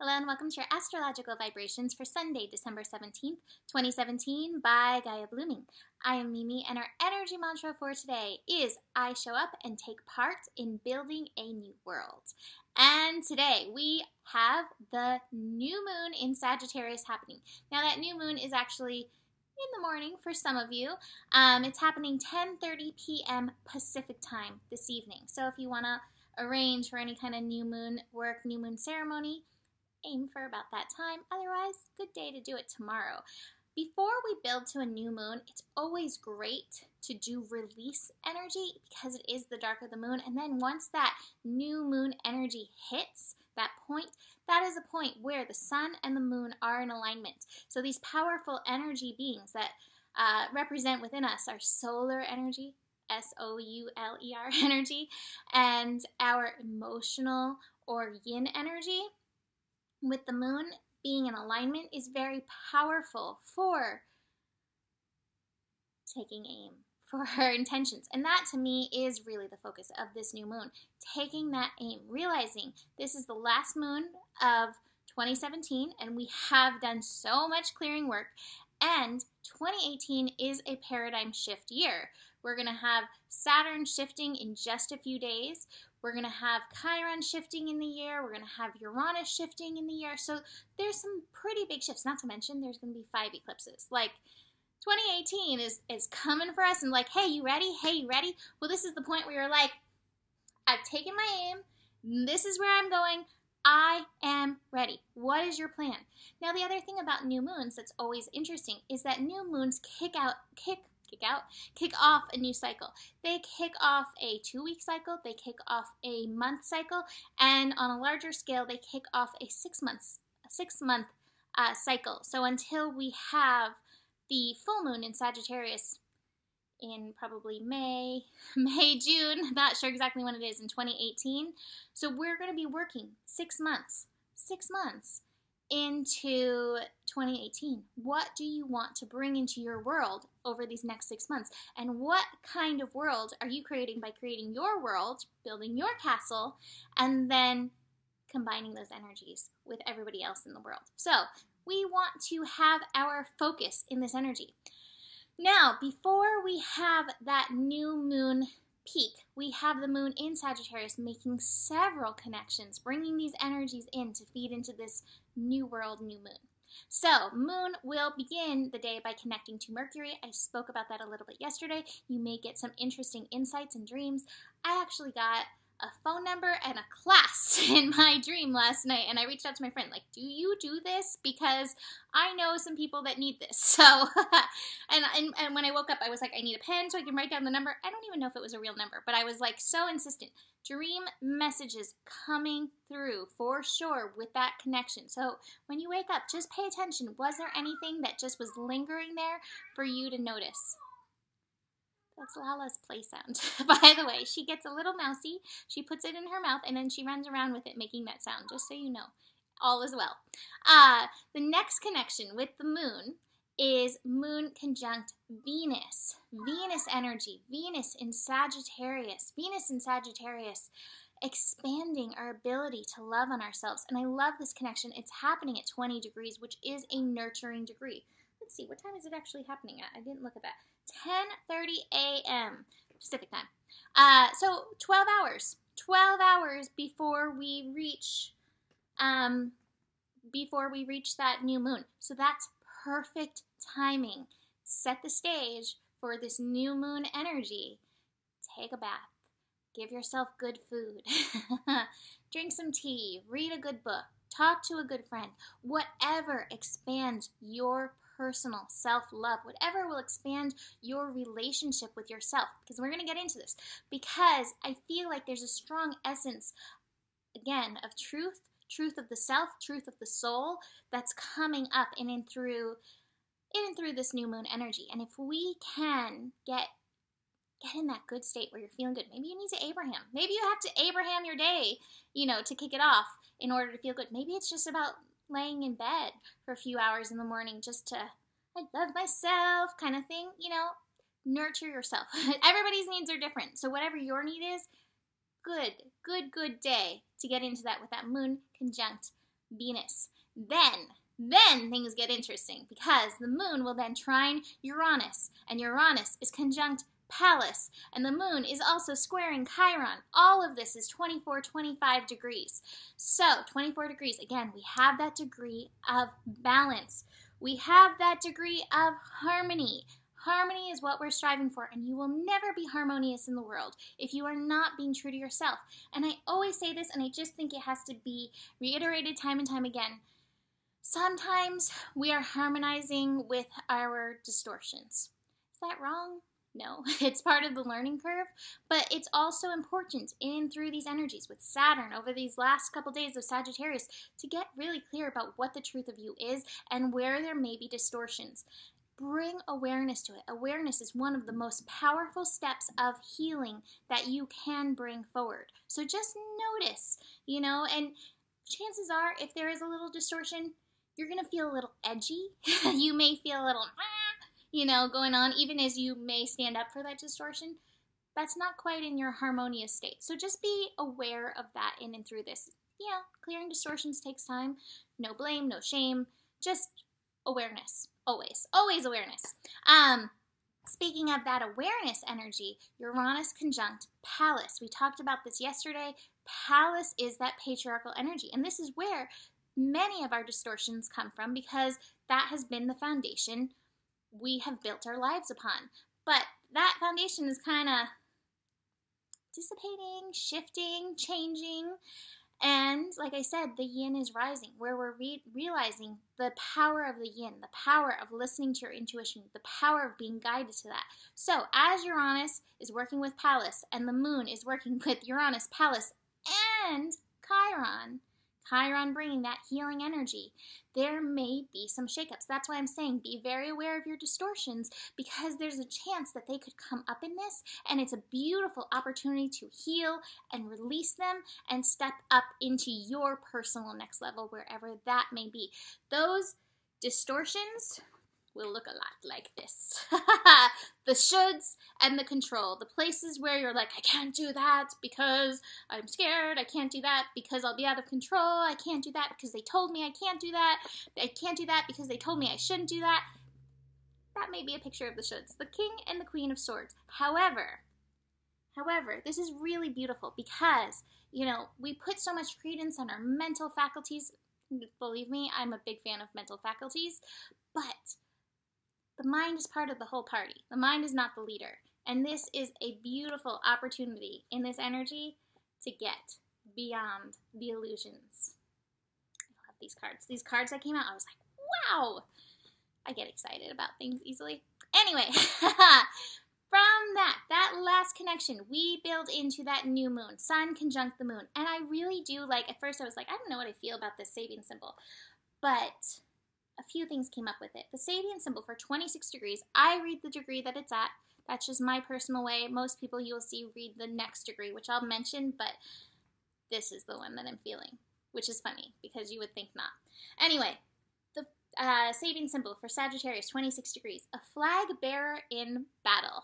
Hello and welcome to your astrological vibrations for Sunday, December 17th, 2017 by Gaia Blooming. I am Mimi and our energy mantra for today is I show up and take part in building a new world. And today we have the new moon in Sagittarius happening. Now that new moon is actually in the morning for some of you. It's happening 10:30 p.m. Pacific time this evening. So if you want to arrange for any kind of new moon work, new moon ceremony, aim for about that time. Otherwise, good day to do it tomorrow. Before we build to a new moon, it's always great to do release energy because it is the dark of the moon. And then once that new moon energy hits that point, that is a point where the sun and the moon are in alignment. So these powerful energy beings that represent within us our solar energy, S-O-U-L-E-R energy, and our emotional or yin energy, with the moon being in alignment, is very powerful for taking aim, for her intentions. And that to me is really the focus of this new moon. Taking that aim, realizing this is the last moon of 2017 and we have done so much clearing work, and 2018 is a paradigm shift year. We're going to have Saturn shifting in just a few days. We're going to have Chiron shifting in the year. We're going to have Uranus shifting in the year. So there's some pretty big shifts, not to mention there's going to be 5 eclipses. Like 2018 is coming for us and like, hey, you ready? Hey, you ready? Well, this is the point where you're like, I've taken my aim. This is where I'm going. I am ready. What is your plan? Now, the other thing about new moons that's always interesting is that new moons kick off a new cycle. They kick off a 2-week cycle, they kick off a month cycle, and on a larger scale, they kick off a 6-month cycle. So until we have the full moon in Sagittarius in probably May, June, not sure exactly when it is in 2018. So we're going to be working 6 months into 2018. What do you want to bring into your world over these next 6 months? And what kind of world are you creating by creating your world, building your castle, and then combining those energies with everybody else in the world? So we want to have our focus in this energy. Now, before we have that new moon peak, we have the moon in Sagittarius making several connections, bringing these energies in to feed into this new world, new moon. So, moon will begin the day by connecting to Mercury. I spoke about that a little bit yesterday. You may get some interesting insights and dreams. I actually got a phone number and a class in my dream last night, and I reached out to my friend, like, do you do this? Because I know some people that need this. So, and when I woke up, I was like, I need a pen so I can write down the number. I don't even know if it was a real number, but I was like so insistent. Dream messages coming through for sure with that connection. So when you wake up, just pay attention. Was there anything that just was lingering there for you to notice? That's Lala's play sound. By the way, she gets a little mousy. She puts it in her mouth and then she runs around with it making that sound, just so you know. All is well. The next connection with the moon is moon conjunct Venus. Venus energy. Venus in Sagittarius. Venus in Sagittarius expanding our ability to love on ourselves. And I love this connection. It's happening at 20 degrees, which is a nurturing degree. Let's see, what time is it actually happening at? I didn't look at that. 10:30 a.m. Pacific time. So 12 hours. 12 hours before we reach that new moon. So that's perfect timing. Set the stage for this new moon energy. Take a bath. Give yourself good food. Drink some tea. Read a good book. Talk to a good friend. Whatever expands your personal self-love, whatever will expand your relationship with yourself, because we're going to get into this, because I feel like there's a strong essence, again, of truth of the self, truth of the soul, that's coming up in and through this new moon energy. And if we can get in that good state where you're feeling good, maybe you need to Abraham. Maybe you have to Abraham your day, to kick it off in order to feel good. Maybe it's just about laying in bed for a few hours in the morning just to, I love myself kind of thing, nurture yourself. Everybody's needs are different. So whatever your need is, good day to get into that with that moon conjunct Venus. Then things get interesting because the moon will then trine Uranus, and Uranus is conjunct Pallas, and the moon is also squaring Chiron. All of this is 24, 25 degrees. So 24 degrees, again, we have that degree of balance. We have that degree of harmony. Harmony is what we're striving for, and you will never be harmonious in the world if you are not being true to yourself. And I always say this, and I just think it has to be reiterated time and time again. Sometimes we are harmonizing with our distortions. Is that wrong? No, it's part of the learning curve, but it's also important through these energies with Saturn over these last couple days of Sagittarius to get really clear about what the truth of you is and where there may be distortions. Bring awareness to it. Awareness is one of the most powerful steps of healing that you can bring forward. So just notice, and chances are if there is a little distortion, you're going to feel a little edgy. You may feel a little, going on, even as you may stand up for that distortion. That's not quite in your harmonious state. So just be aware of that in and through this. Yeah, clearing distortions takes time. No blame, no shame, just awareness. Always awareness. Speaking of that awareness energy, Uranus conjunct Pallas. We talked about this yesterday. Pallas is that patriarchal energy, and this is where many of our distortions come from because that has been the foundation we have built our lives upon. But that foundation is kind of dissipating, shifting, changing. And like I said, the yin is rising, where we're realizing the power of the yin, the power of listening to your intuition, the power of being guided to that. So as Uranus is working with Pallas and the moon is working with Uranus, Pallas, and Chiron bringing that healing energy, there may be some shakeups. That's why I'm saying be very aware of your distortions, because there's a chance that they could come up in this, and it's a beautiful opportunity to heal and release them and step up into your personal next level, wherever that may be. Those distortions will look a lot like this. The shoulds and the control. The places where you're like, I can't do that because I'm scared. I can't do that because I'll be out of control. I can't do that because they told me I can't do that. I can't do that because they told me I shouldn't do that. That may be a picture of the shoulds. The King and the Queen of Swords. However, this is really beautiful because, we put so much credence on our mental faculties. Believe me, I'm a big fan of mental faculties, but the mind is part of the whole party. The mind is not the leader. And this is a beautiful opportunity in this energy to get beyond the illusions. I love these cards. These cards that came out, I was like, wow! I get excited about things easily. Anyway, from that last connection, we build into that new moon, sun conjunct the moon. And I really do at first I was like, I don't know what I feel about this Sabian symbol. But a few things came up with it. The Sabian symbol for 26 degrees, I read the degree that it's at. That's just my personal way. Most people you'll see read the next degree, which I'll mention, but this is the one that I'm feeling, which is funny because you would think not. Anyway, the Sabian symbol for Sagittarius, 26 degrees, a flag bearer in battle.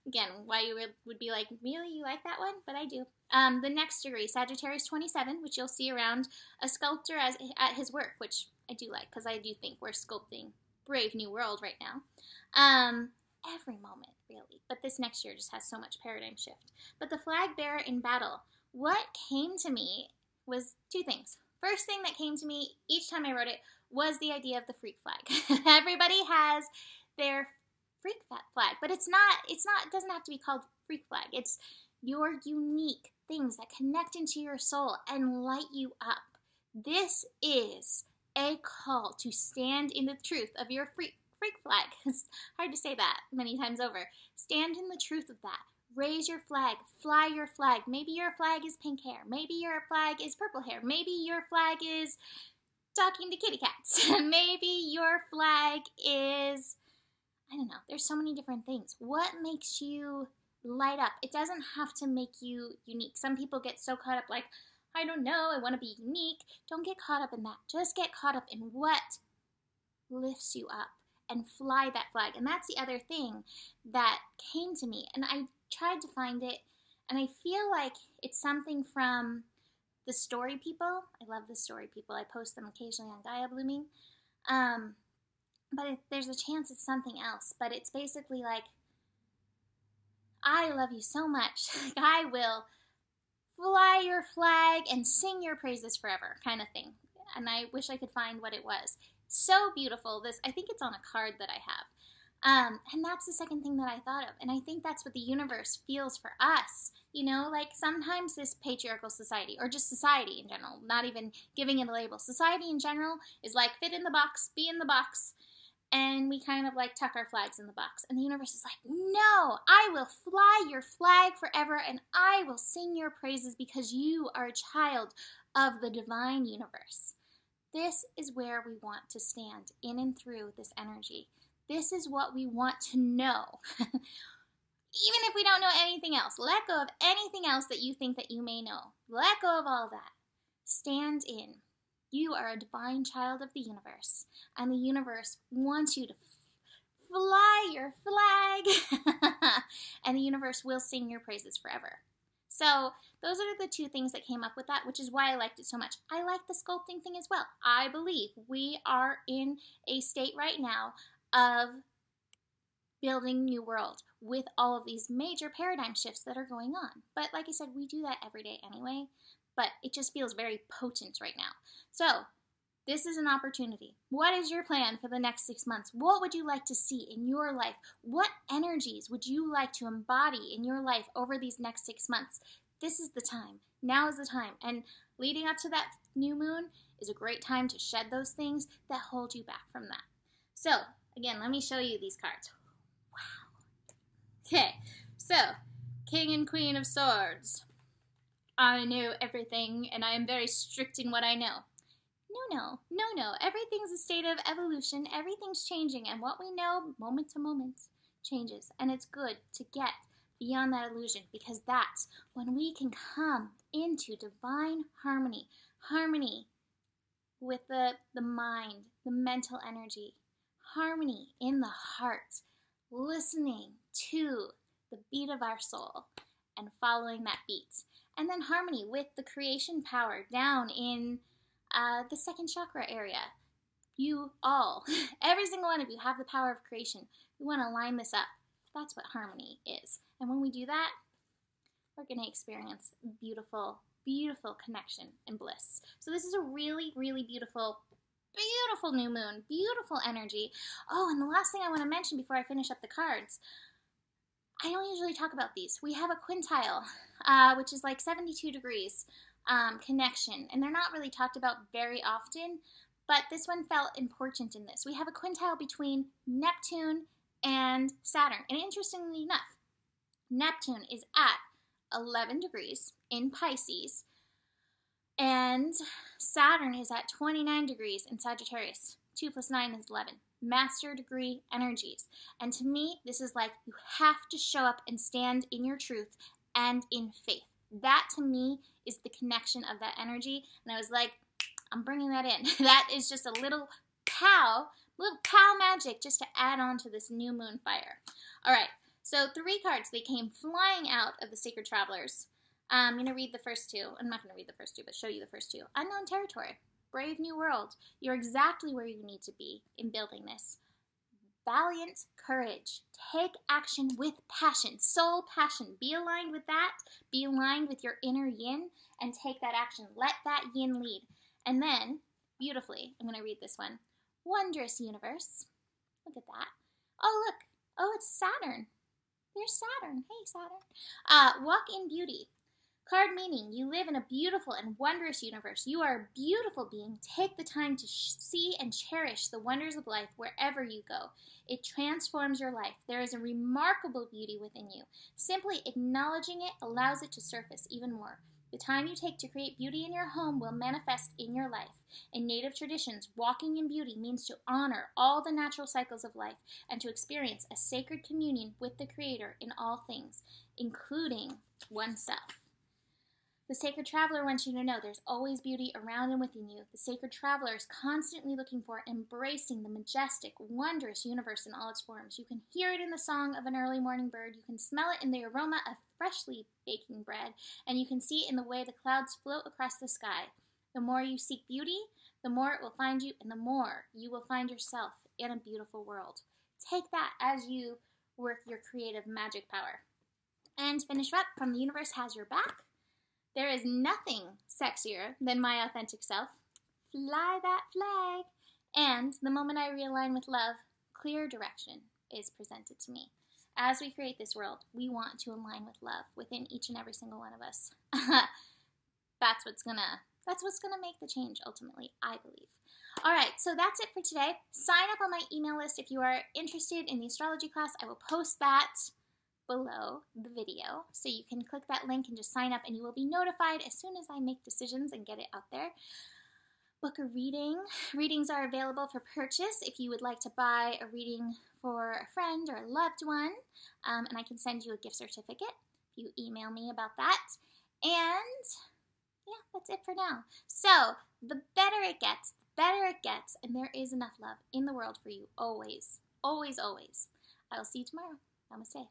Again, why you would be like, really, you like that one? But I do. The next degree, Sagittarius 27, which you'll see around a sculptor at his work, which I do like because I do think we're sculpting Brave New World right now. Every moment, really. But this next year just has so much paradigm shift. But the flag bearer in battle, what came to me was two things. First thing that came to me each time I wrote it was the idea of the freak flag. Everybody has their freak flag, but it doesn't have to be called freak flag. It's your unique things that connect into your soul and light you up. This is a call to stand in the truth of your freak flag. It's hard to say that many times over. Stand in the truth of that. Raise your flag. Fly your flag. Maybe your flag is pink hair. Maybe your flag is purple hair. Maybe your flag is talking to kitty cats. Maybe your flag is, I don't know. There's so many different things. What makes you light up? It doesn't have to make you unique. Some people get so caught up like, I don't know, I want to be unique. Don't get caught up in that. Just get caught up in what lifts you up and fly that flag. And that's the other thing that came to me. And I tried to find it, and I feel like it's something from the story people. I love the story people. I post them occasionally on Gaia Blooming. But there's a chance it's something else. But it's basically like, I love you so much. Like, I will fly your flag and sing your praises forever, kind of thing. And I wish I could find what it was. It's so beautiful. I think it's on a card that I have. And that's the second thing that I thought of. And I think that's what the universe feels for us. You know, like sometimes this patriarchal society, or just society in general, not even giving it a label, society in general is like, fit in the box, be in the box. And we kind of like tuck our flags in the box. And the universe is like, no, I will fly your flag forever and I will sing your praises because you are a child of the divine universe. This is where we want to stand in and through this energy. This is what we want to know. Even if we don't know anything else, let go of anything else that you think that you may know. Let go of all that. Stand in. You are a divine child of the universe, and the universe wants you to fly your flag, and the universe will sing your praises forever. So those are the two things that came up with that, which is why I liked it so much. I like the sculpting thing as well. I believe we are in a state right now of building new world with all of these major paradigm shifts that are going on. But like I said, we do that every day anyway, but it just feels very potent right now. So this is an opportunity. What is your plan for the next 6 months? What would you like to see in your life? What energies would you like to embody in your life over these next 6 months? This is the time. Now is the time. And leading up to that new moon is a great time to shed those things that hold you back from that. So, again, let me show you these cards. Wow. Okay, so, King and Queen of Swords. I know everything, and I am very strict in what I know. No. Everything's a state of evolution. Everything's changing, and what we know, moment to moment, changes. And it's good to get beyond that illusion, because that's when we can come into divine harmony. Harmony with the mind, the mental energy. Harmony in the heart. Listening to the beat of our soul and following that beat. And then harmony with the creation power down in the second chakra area. You all, every single one of you have the power of creation. We want to line this up. That's what harmony is. And when we do that, we're going to experience beautiful, beautiful connection and bliss. So this is a really, really beautiful new moon. Beautiful energy. Oh, and the last thing I want to mention before I finish up the cards, I don't usually talk about these. We have a quintile, which is like 72 degrees connection, and they're not really talked about very often, but this one felt important in this. We have a quintile between Neptune and Saturn, and interestingly enough, Neptune is at 11 degrees in Pisces, and Saturn is at 29 degrees in Sagittarius. 2 plus 9 is 11. Master degree energies. And to me, this is like you have to show up and stand in your truth and in faith. That to me is the connection of that energy. And I was like, I'm bringing that in. That is just a little pow magic just to add on to this new moon fire. All right, so 3 cards, they came flying out of the Sacred Travelers. I'm going to read the first 2. I'm not going to read the first 2, but show you the first 2. Unknown territory. Brave new world. You're exactly where you need to be in building this. Valiant courage. Take action with passion. Soul passion. Be aligned with that. Be aligned with your inner yin and take that action. Let that yin lead. And then, beautifully, I'm going to read this one. Wondrous universe. Look at that. Oh, look. Oh, it's Saturn. There's Saturn. Hey, Saturn. Walk in beauty. Card meaning, you live in a beautiful and wondrous universe. You are a beautiful being. Take the time to see and cherish the wonders of life wherever you go. It transforms your life. There is a remarkable beauty within you. Simply acknowledging it allows it to surface even more. The time you take to create beauty in your home will manifest in your life. In Native traditions, walking in beauty means to honor all the natural cycles of life and to experience a sacred communion with the Creator in all things, including oneself. The sacred traveler wants you to know there's always beauty around and within you. The sacred traveler is constantly looking for, embracing the majestic, wondrous universe in all its forms. You can hear it in the song of an early morning bird. You can smell it in the aroma of freshly baking bread. And you can see it in the way the clouds float across the sky. The more you seek beauty, the more it will find you, and the more you will find yourself in a beautiful world. Take that as you work your creative magic power. And to finish up, From the Universe Has Your Back. There is nothing sexier than my authentic self. Fly that flag. And the moment I realign with love, clear direction is presented to me. As we create this world, we want to align with love within each and every single one of us. That's what's gonna make the change ultimately, I believe. All right, so that's it for today. Sign up on my email list if you are interested in the astrology class. I will post that below the video, so you can click that link and just sign up, and you will be notified as soon as I make decisions and get it out there. Book a reading. Readings are available for purchase if you would like to buy a reading for a friend or a loved one, and I can send you a gift certificate if you email me about that. And yeah, that's it for now. So the better it gets, and there is enough love in the world for you always, always, always. I will see you tomorrow. Namaste.